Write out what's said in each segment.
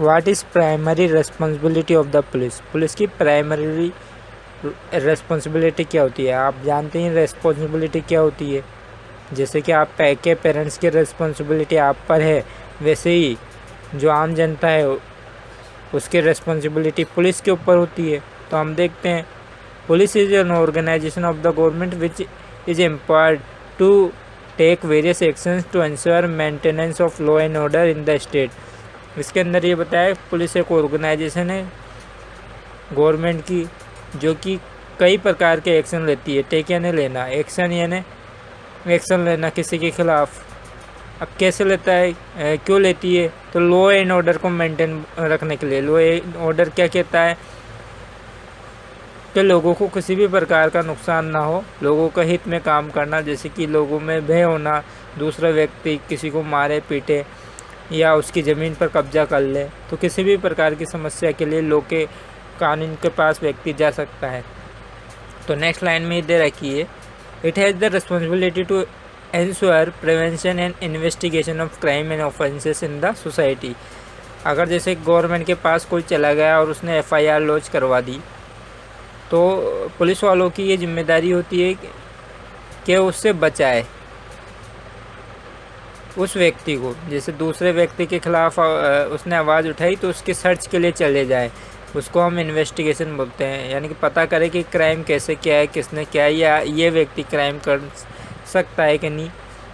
What is primary responsibility of the police? Police की primary responsibility क्या होती है? आप जानते हैं रिस्पॉन्सिबिलिटी क्या होती है। जैसे कि आप के पेरेंट्स की रिस्पॉन्सिबिलिटी आप पर है, वैसे ही जो आम जनता है उसकी रिस्पॉन्सिबिलिटी पुलिस के ऊपर होती है। तो हम देखते हैं, police is an organisation of the government which is empowered to take various actions to ensure maintenance of law and order in the state. इसके अंदर ये बताया पुलिस एक ऑर्गेनाइजेशन है गवर्नमेंट की जो कि कई प्रकार के एक्शन लेती है। टेक यानी लेना, एक्शन यानी एक्शन लेना किसी के खिलाफ। अब कैसे लेता है, क्यों लेती है? तो लॉ एंड ऑर्डर को मेंटेन रखने के लिए। लॉ एंड ऑर्डर क्या कहता है कि लोगों को किसी भी प्रकार का नुकसान ना हो, लोगों का हित में काम करना। जैसे कि लोगों में भय होना, दूसरा व्यक्ति किसी को मारे पीटे या उसकी ज़मीन पर कब्जा कर ले, तो किसी भी प्रकार की समस्या के लिए लोग के कानून के पास व्यक्ति जा सकता है। तो नेक्स्ट लाइन में दे रखी है, it has the responsibility to ensure prevention and investigation of crime and offences in the society. अगर जैसे गवर्नमेंट के पास कोई चला गया और उसने FIR लॉन्च करवा दी, तो पुलिस वालों की ये जिम्मेदारी होती है कि उससे बचाए उस व्यक्ति को। जैसे दूसरे व्यक्ति के खिलाफ उसने आवाज़ उठाई तो उसके सर्च के लिए चले जाए, उसको हम इन्वेस्टिगेशन बोलते हैं। यानी कि पता करें कि क्राइम कैसे किया है, किसने किया है, या ये व्यक्ति क्राइम कर सकता है कि नहीं,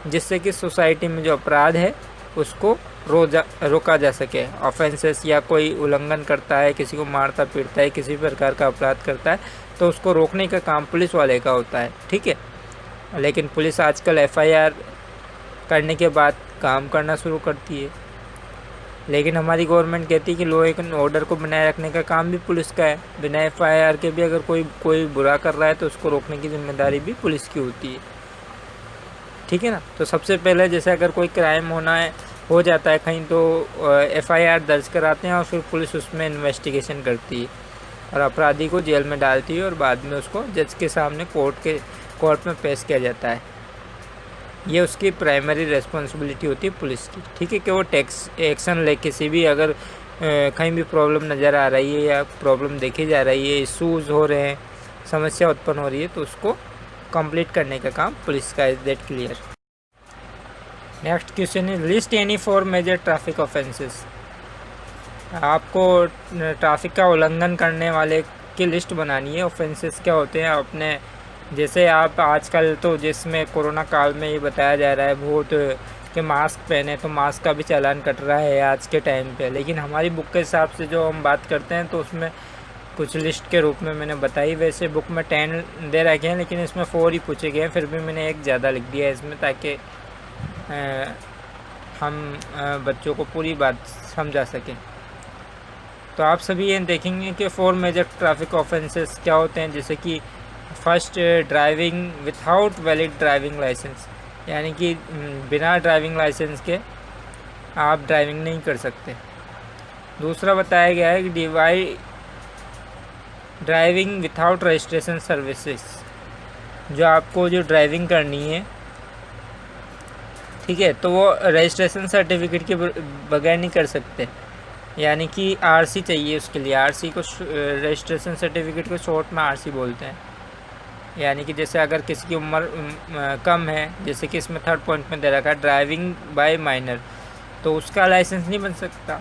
जिससे कि सोसाइटी में जो अपराध है उसको रोका जा सके। ऑफेंसेस या कोई उल्लंघन करता है, किसी को मारता पीटता है, किसी प्रकार का अपराध करता है, तो उसको रोकने का काम पुलिस वाले का होता है। ठीक है, लेकिन पुलिस आजकल FIR करने के बाद काम करना शुरू करती है। लेकिन हमारी गवर्नमेंट कहती है कि लॉ एंड ऑर्डर को बनाए रखने का काम भी पुलिस का है। बिना FIR के भी अगर कोई बुरा कर रहा है तो उसको रोकने की जिम्मेदारी भी पुलिस की होती है। ठीक है ना। तो सबसे पहले जैसे अगर कोई क्राइम हो जाता है कहीं, तो FIR दर्ज कराते हैं और फिर पुलिस उसमें इन्वेस्टिगेशन करती है और अपराधी को जेल में डालती है और बाद में उसको जज के सामने कोर्ट में पेश किया जाता है। ये उसकी प्राइमरी रिस्पॉन्सिबिलिटी होती है पुलिस की। ठीक है, कि वो एक्शन ले, किसी भी अगर कहीं भी प्रॉब्लम नज़र आ रही है या प्रॉब्लम देखी जा रही है, इशूज़ हो रहे हैं, समस्या उत्पन्न हो रही है, तो उसको कंप्लीट करने का काम पुलिस का। Is that clear? Next question है, list any 4 major traffic offences. आपको ट्रैफिक का उल्लंघन करने वाले की लिस्ट बनानी है। ऑफेंसेस क्या होते हैं अपने, जैसे आप आजकल तो जिसमें कोरोना काल में ये बताया जा रहा है बहुत कि मास्क पहने, तो मास्क का भी चालान कट रहा है आज के टाइम पे। लेकिन हमारी बुक के हिसाब से जो हम बात करते हैं तो उसमें कुछ लिस्ट के रूप में मैंने बताई। वैसे बुक में 10 दे रखे हैं, लेकिन इसमें 4 ही पूछे गए हैं, फिर भी मैंने एक ज़्यादा लिख दिया है इसमें, ताकि हम बच्चों को पूरी बात समझा सकें। तो आप सभी ये देखेंगे कि 4 मेजर ट्रैफिक ऑफेंसेस क्या होते हैं। जैसे कि first, driving without valid driving licence, यानी कि बिना ड्राइविंग लाइसेंस के आप ड्राइविंग नहीं कर सकते। दूसरा बताया गया है कि ड्राइविंग विथआउट रजिस्ट्रेशन सर्विसेज, जो आपको जो ड्राइविंग करनी है, ठीक है, तो वो रजिस्ट्रेशन सर्टिफिकेट के बगैर नहीं कर सकते। यानी कि RC चाहिए उसके लिए। RC को, रजिस्ट्रेशन सर्टिफिकेट को शॉर्ट में RC बोलते हैं। यानी कि जैसे अगर किसी की उम्र कम है, जैसे कि इसमें 3rd पॉइंट में दे रखा है ड्राइविंग बाय माइनर, तो उसका लाइसेंस नहीं बन सकता,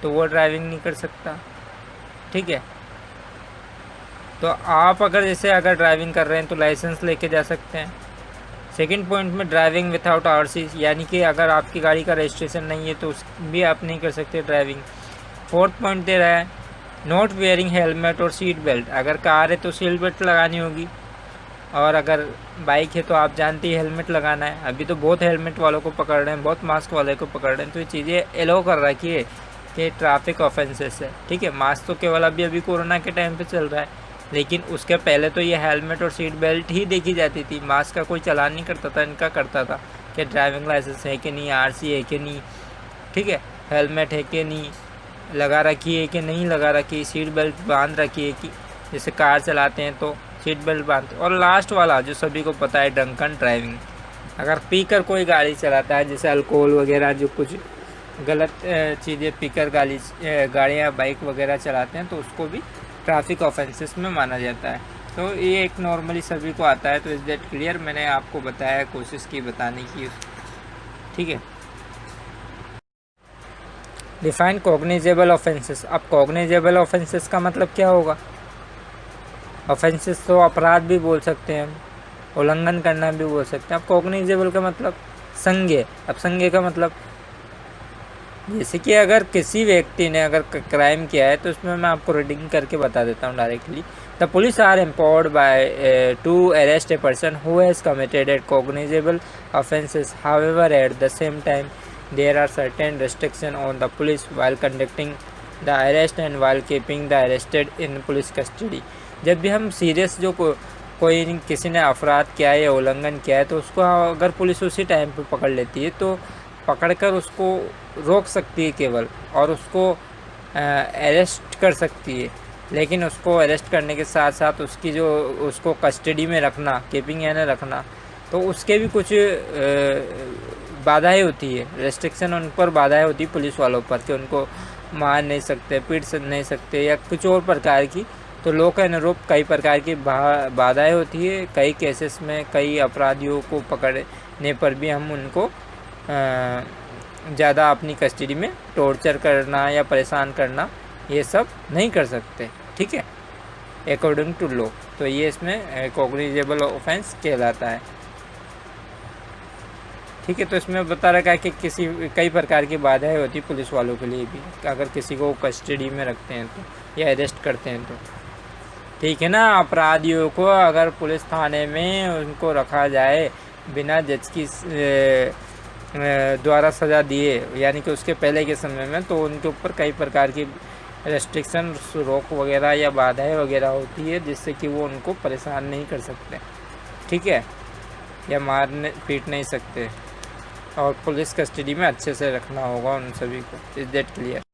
तो वो ड्राइविंग नहीं कर सकता। ठीक है, तो आप अगर ड्राइविंग कर रहे हैं तो लाइसेंस लेके जा सकते हैं। 2nd पॉइंट में ड्राइविंग विथआउट RC, यानी कि अगर आपकी गाड़ी का रजिस्ट्रेशन नहीं है तो उस भी आप नहीं कर सकते ड्राइविंग। 4th पॉइंट दे रहा है नॉट वेयरिंग हेलमेट और सीट बेल्ट। अगर कार है तो सीट बेल्ट लगानी होगी, और अगर बाइक है तो आप जानते हैं हेलमेट लगाना है। अभी तो बहुत हेलमेट वालों को पकड़ रहे हैं, बहुत मास्क वाले को पकड़ रहे हैं, तो ये चीज़ें एलो कर रखी है कि ट्रैफिक ऑफेंसेस है। ठीक है, मास्क तो केवल अभी कोरोना के टाइम पे चल रहा है, लेकिन उसके पहले तो ये हेलमेट और सीट बेल्ट ही देखी जाती थी। मास्क का कोई चालान नहीं करता था, इनका करता था कि ड्राइविंग लाइसेंस है कि नहीं, RC है कि नहीं, ठीक है, हेलमेट है कि नहीं, लगा रखी है कि नहीं लगा रखी, सीट बेल्ट बांध रखी है कि, जैसे कार चलाते हैं तो सीट बेल्ट बांधते। और लास्ट वाला जो सभी को पता है, ड्रंकन ड्राइविंग। अगर पीकर कोई गाड़ी चलाता है, जैसे अल्कोहल वगैरह जो कुछ गलत चीज़ें पीकर गाड़ियाँ बाइक वगैरह चलाते हैं तो उसको भी ट्रैफिक ऑफेंसेस में माना जाता है। तो ये एक नॉर्मली सभी को आता है। तो इज़ दैट क्लियर? मैंने आपको बताया, कोशिश की बताने की, ठीक है। Define cognizable offences. अब कॉग्निजेबल ऑफेंसेस का मतलब क्या होगा? ऑफेंसेस तो अपराध भी बोल सकते हैं हम, उल्लंघन करना भी बोल सकते हैं। अब कॉग्निजेबल का मतलब संज्ञेय। अब संज्ञेय का मतलब जैसे कि अगर किसी व्यक्ति ने अगर क्राइम किया है तो उसमें मैं आपको रीडिंग करके बता देता हूँ directly. The police are empowered by to arrest a person who has committed at cognizable offences, however at the same time there are certain restriction on the police while conducting the arrest and while keeping the arrested in police custody. जब भी हम serious जो कोई किसी ने अपराध किया है या उल्लंघन किया है तो उसको अगर पुलिस उसी टाइम पे पकड़ लेती है तो पकड़कर उसको रोक सकती है केवल, और उसको अरेस्ट कर सकती है। लेकिन उसको अरेस्ट करने के साथ साथ उसकी जो उसको कस्टडी में रखना, कीपिंग यानी रखना, तो उसके भी कुछ बाधाएं होती है, रेस्ट्रिक्शन उन पर बाधाएं होती है पुलिस वालों पर कि उनको मार नहीं सकते, पीट नहीं सकते या कुछ और प्रकार की। तो लॉ के अनुरूप कई प्रकार की बाधाएं होती है। कई केसेस में कई अपराधियों को पकड़ने पर भी हम उनको ज़्यादा अपनी कस्टडी में टॉर्चर करना या परेशान करना ये सब नहीं कर सकते, ठीक है, अकॉर्डिंग टू लॉ। तो ये इसमें कॉग्निजेबल ऑफेंस कहलाता है, ठीक है। तो इसमें बता रखा है कि कई प्रकार की बाधाएं होती पुलिस वालों के लिए भी, अगर किसी को कस्टडी में रखते हैं तो या अरेस्ट करते हैं तो, ठीक है ना। अपराधियों को अगर पुलिस थाने में उनको रखा जाए बिना जज की द्वारा सज़ा दिए, यानी कि उसके पहले के समय में, तो उनके ऊपर कई प्रकार की रेस्ट्रिक्शन, रोक वगैरह या बाधाएं वगैरह होती है जिससे कि वो उनको परेशान नहीं कर सकते, ठीक है, या मारने पीट नहीं सकते, और पुलिस कस्टडी में अच्छे से रखना होगा उन सभी को। Is that clear?